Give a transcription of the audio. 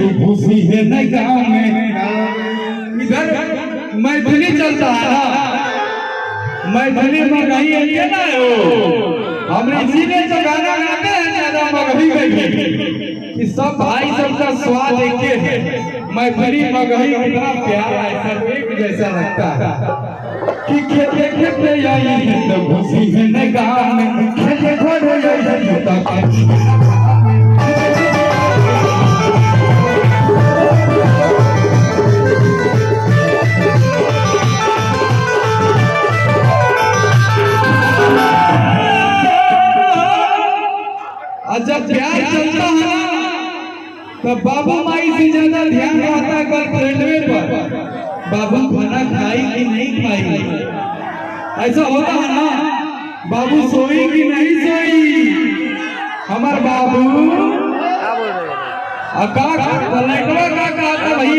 तू घुसी है न गाँव में। इधर मैथिली चलता है ना, मैथिली मगही है ना हो, हम इसीलिए जो गाना गाते हैं ज्यादा मगही में कि सब भाई सबका स्वाद एक है। मैथिली मगही कितना प्यारा है, सब एक जैसा लगता है कि खेते खेते आई है तो घुसी है न गाँव में, खेते घोड़े जब प्यार चलता है ना तो बाबू माई से ज्यादा ध्यान रहता है गर्लफ्रेंड पर, बाबू खाना खाई कि नहीं खाई, ऐसा होता है ना, बाबू सोई कि नहीं सोई, हमार बाबू का कहा था भैया